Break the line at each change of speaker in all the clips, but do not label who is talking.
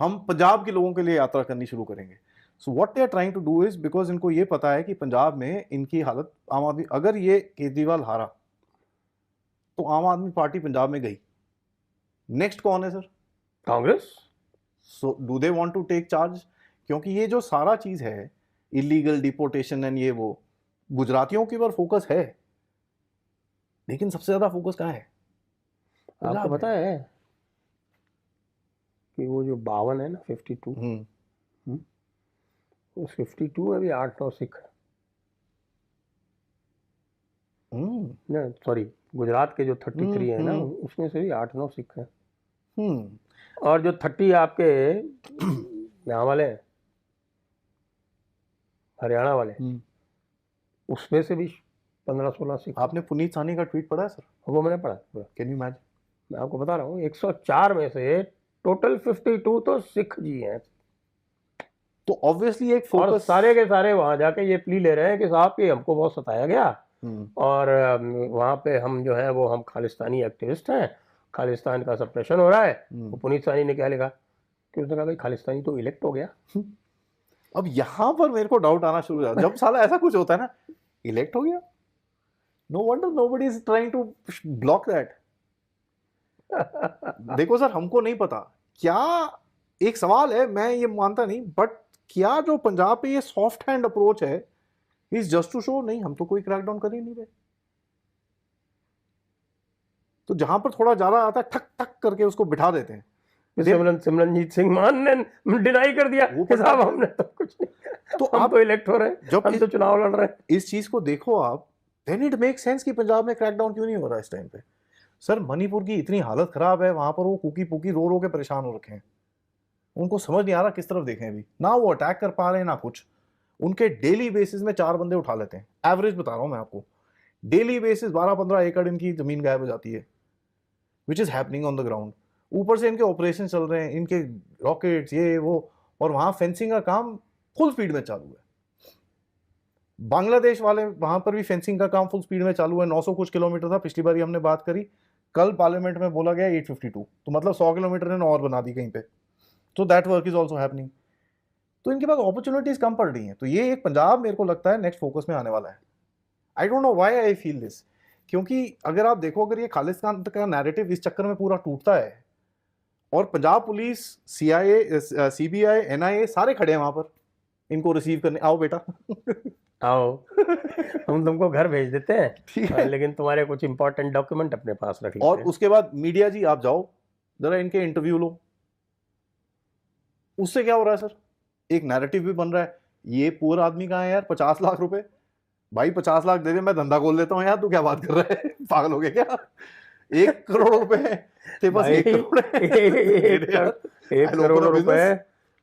हम पंजाब के लोगों के लिए यात्रा करनी शुरू करेंगे। So what they are trying to do is, because इनको ये पता है कि पंजाब में इनकी हालत, आम आदमी, अगर ये केजरीवाल हारा तो आम आदमी पार्टी पंजाब में गई, नेक्स्ट कौन है sir?
Congress.
So do they want to take charge? क्योंकि ये जो सारा चीज है, इलीगल डिपोर्टेशन एंड ये वो, गुजरातियों के ऊपर फोकस है, लेकिन सबसे ज्यादा फोकस कहाँ है?
आपको पता है कि वो जो 52 है ना, 52, उस 52 में भी 8-9 सिख ना, सॉरी, गुजरात के जो 33 है ना, उसमें से भी 8-9 सिख हैं। और जो 30 आपके यहाँ वाले हैं, हरियाणा वाले, उसमें से भी 15-16 सिख।
आपने पुनीत सानी का ट्वीट पढ़ा है सर?
वो मैंने पढ़ा।
Can you imagine?
मैं आपको बता रहा हूँ, 104 में से टोटल 52 तो सिख जी हैं।
तो ऑब्वियसली एक फोकस,
और सारे के सारे वहां जाके ये प्ली ले रहे हैं कि साहब कि हमको बहुत सताया गया और वहां पे हम जो है वो हम खालिस्तानी एक्टिविस्ट हैं, खालिस्तान का सप्रेशन हो रहा है। वो पुनीत सानी ने क्या लिखा कि उसने कहा भाई खालिस्तानी तो इलेक्ट हो गया।
अब यहां पर मेरे को डाउट आना शुरू हो जाता है जब साला ऐसा कुछ होता है ना, इलेक्ट हो गया, no wonder nobody is trying to block that. देखो सर, हमको नहीं पता क्या, एक सवाल है, मैं ये मानता नहीं, बट क्या जो पंजाब पे ये सॉफ्ट हैंड अप्रोच है इज जस्ट टू शो नहीं हम तो कोई क्रैकडाउन कर ही नहीं रहे, तो जहां पर थोड़ा ज्यादा आता है ठक ठक करके उसको बिठा देते हैं।
सिमरनजीत सिंह मान ने डिनाई कर दिया कि साहब हमने तो कुछ नहीं, तो हम तो इलेक्ट हो रहे हैं, जब हम तो चुनाव लड़ रहे हैं।
इस चीज को देखो आप, देन इट मेक सेंस कि पंजाब में क्रैकडाउन क्यों नहीं हो रहा इस टाइम पे। सर मणिपुर की इतनी हालत खराब है, वहां पर वो कुकी पुकी रो रो के परेशान हो रखे हैं, उनको समझ नहीं आ रहा किस तरफ देखें अभी, ना वो अटैक कर पा रहे हैं ना कुछ। उनके डेली बेसिस में 4 बंदे उठा लेते हैं, एवरेज बता रहा हूं मैं आपको, डेली बेसिस 12-15 एकड़ इनकी जमीन गायब हो जाती है, which is happening on the ground. ऊपर से इनके ऑपरेशन चल रहे हैं, इनके रॉकेट्स ये वो, और वहां फेंसिंग का काम फुल स्पीड में चालू है। बांग्लादेश वाले वहां पर भी फेंसिंग का काम फुल स्पीड में चालू है। 900 कुछ किलोमीटर था, पिछली बार हमने बात करी, कल पार्लियामेंट में बोला गया 852, तो मतलब 100 किलोमीटर ने और बना दी कहीं पे, तो that work is also happening. तो इनके पास अपॉर्चुनिटीज कम पड़ रही हैं, तो ये एक पंजाब मेरे को लगता है नेक्स्ट फोकस में आने वाला है। I don't know why I feel this, क्योंकि अगर आप देखो, अगर ये खालिस्तान का नैरेटिव इस चक्कर में पूरा टूटता है, और Punjab police, CIA, CBI, NIA सारे खड़े हैं वहां पर इनको रिसीव करने, आओ बेटा
आओ हम तुमको घर भेज देते हैं, ठीक है, लेकिन तुम्हारे कुछ इंपॉर्टेंट डॉक्यूमेंट अपने पास रख लेते हैं।
और उसके बाद मीडिया जी आप जाओ जरा इनके इंटरव्यू लो। उससे क्या हो रहा है सर, एक नैरेटिव भी बन रहा है, ये पुअर आदमी कहाँ है यार, 50 लाख रुपए, भाई 50 लाख दे दे मैं धंधा खोल देता हूँ यार, तू क्या बात कर रहा है, पागल हो गया क्या? 1 करोड़ रुपए तेरे पास, 1 करोड़ है,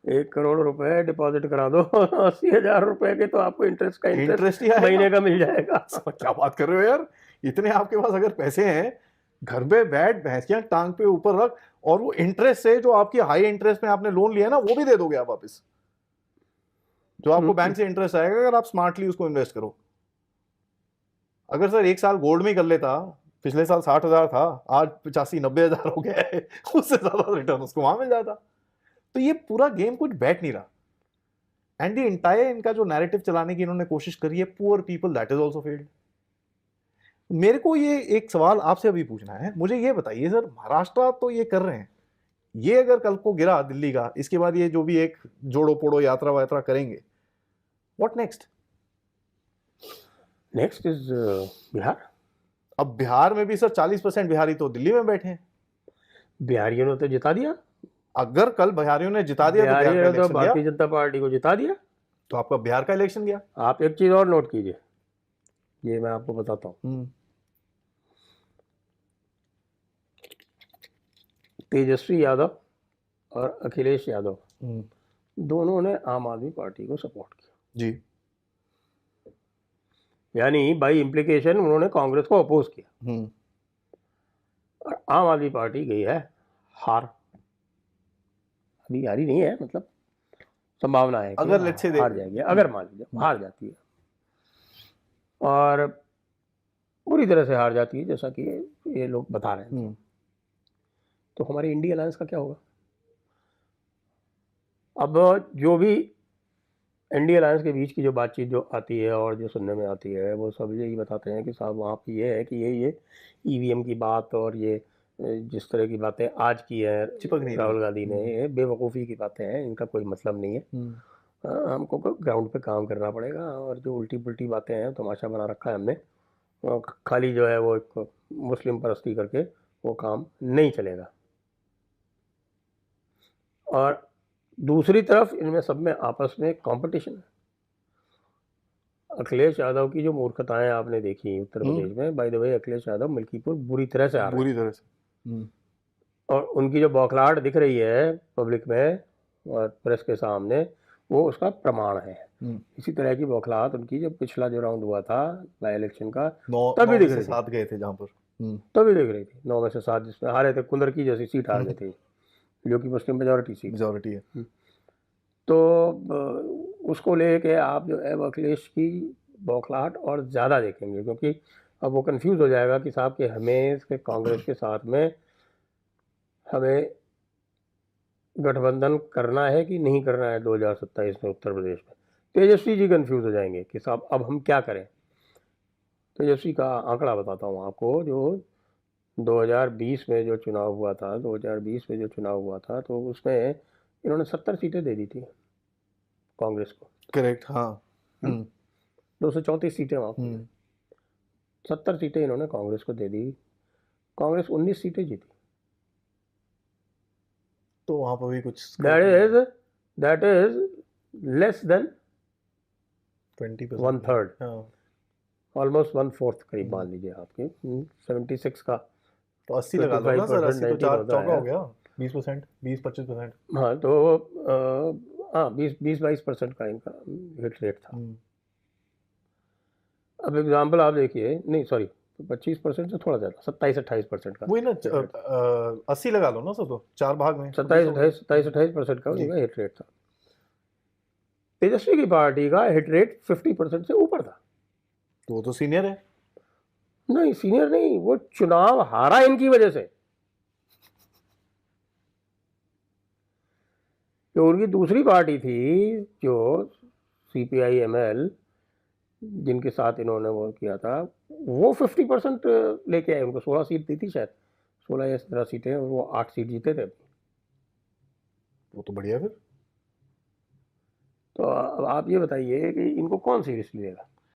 1 करोड़ रुपए डिपॉजिट करा दो, 80,000 रुपए के तो आपको इंटरेस्ट का इंटरेस्ट
ही
महीने का मिल जाएगा।
क्या बात कर रहे हो यार, इतने आपके पास अगर पैसे हैं, घर पे बैठ भैंसियां टांग पे ऊपर रख, और वो इंटरेस्ट से जो आपकी हाई इंटरेस्ट में आपने लोन लिया ना वो भी दे दोगे आप वापस, जो आपको बैंक से इंटरेस्ट आएगा अगर आप स्मार्टली उसको इन्वेस्ट करो। अगर सर 1 साल गोल्ड में कर लेता, पिछले साल 60,000 था, आज 85-90,000 हो गया है, उससे ज्यादा रिटर्न उसको वहां मिल जाता। तो ये पूरा गेम कुछ बैठ नहीं रहा, एंड द इंटायर इनका जो नैरेटिव चलाने की इन्होंने कोशिश करी है, poor people that is also failed. मेरे को ये एक सवाल आपसे अभी पूछना है, मुझे ये बताइए सर, महाराष्ट्र तो ये कर रहे हैं, ये अगर कल को गिरा दिल्ली का, इसके बाद ये जो भी एक जोड़ो पोड़ो यात्रा वात्रा करेंगे, what next?
Next is Bihar.
अब बिहार में भी सर 40% बिहारी तो दिल्ली में बैठे हैं।
बिहारियों ने तो जिता दिया,
अगर कल बिहारियों ने जिता दिया
तो भारतीय जनता पार्टी को जिता दिया,
तो आपका बिहार का इलेक्शन गया।
आप एक चीज और नोट कीजिए, ये मैं आपको बताता हूं, तेजस्वी यादव और अखिलेश यादव दोनों ने आम आदमी पार्टी को सपोर्ट किया
जी,
यानी बाई इम्प्लीकेशन उन्होंने कांग्रेस को अपोज किया, और आम आदमी पार्टी गई है हार, अभी हारी नहीं है, मतलब संभावना है
अगर
हार जाएगी, अगर मान लीजिए हार जाती है, और पूरी तरह से हार जाती है जैसा कि ये लोग बता रहे हैं, तो हमारी इंडिया अलायंस का क्या होगा? अब जो भी एनडीए अलायंस के बीच की जो बातचीत जो आती है और जो सुनने में आती है, वो सब यही बताते हैं कि साहब वहाँ पे ये है कि ये ईवीएम की बात और ये जिस तरह की बातें आज की है
चिपक नहीं
राहुल
रही।
गांधी ने, ये बेवकूफ़ी की बातें हैं, इनका कोई मतलब नहीं है। हमको ग्राउंड पे काम करना पड़ेगा, और जो उल्टी पुल्टी बातें हैं, तमाशा बना रखा है हमने, और खाली जो है वो एक मुस्लिम परस्ती करके वो काम नहीं चलेगा। और दूसरी तरफ इनमें सब में आपस में कंपटीशन है। अखिलेश यादव की जो मूर्खताएं आपने देखी उत्तर प्रदेश में, by the way Akhilesh Yadav Milkipur बुरी तरह से आ रहे
बुरी
हैं,
तरह से।
और उनकी जो बौखलाहट दिख रही है पब्लिक में और प्रेस के सामने, वो उसका प्रमाण है। इसी तरह की बौखलाहट उनकी जो पिछला जो राउंड हुआ था बाई इलेक्शन का, तभी दिख रही थी,
7 गए थे जहाँ पर।
तभी दिख रही थी 9 में से 7 जिसमें हारे थे, कुंदर की जैसी सीट हार गई थी, जो कि मुस्लिम मेजॉरिटी सीट
मेजॉरिटी है।
तो उसको लेके आप जो है अखिलेश की बौखलाहट और ज़्यादा देखेंगे, क्योंकि अब वो कंफ्यूज हो जाएगा कि साहब कि हमें कांग्रेस के साथ में हमें गठबंधन करना है कि नहीं करना है 2027 में उत्तर प्रदेश में। तेजस्वी जी कंफ्यूज हो जाएंगे कि साहब अब हम क्या करें। तेजस्वी का आंकड़ा बताता हूँ आपको, जो 2020 में जो चुनाव हुआ था, 2020 में जो चुनाव हुआ था, तो उसमें इन्होंने 70 सीटें दे दी थी कांग्रेस को।
करेक्ट, हाँ।
234 सीटें वहाँ पर, 70 सीटें इन्होंने कांग्रेस को दे दी, कांग्रेस 19 सीटें जीती।
तो वहाँ पर भी कुछ
that is less than
20%,
1/3, almost 1/4 करीब मान लीजिए आपके। 76 का
तो 80 लगा लो ना सर, 80 तो 4
होता
चौका
है।
हो गया, 20%, 20-25%।
हाँ, तो हाँ 20-22% का इनका हिट रेट था। अब एग्जाम्पल आप देखिए, नहीं सॉरी 25% से थोड़ा ज़्यादा, 27-28% का।
वही ना, 80 लगा लो ना सर, तो 4 भाग में
27-28% का उनका हिट रेट था। तेजस्वी की पार्टी का हिट रेट 50% से ऊपर था।
तो वो तो सीनियर है।
नहीं सीनियर नहीं, वो चुनाव हारा इनकी वजह से। जो उनकी दूसरी पार्टी थी, जो CPI-ML, जिनके साथ इन्होंने वो किया था, वो 50% लेके आए, उनको 16 सीट दी थी शायद, 16 या 17 सीटें, और वो 8 सीट जीते थे।
वो तो बढ़िया फिर।
तो अब आप ये बताइए कि इनको कौन सीरियसली लेगा।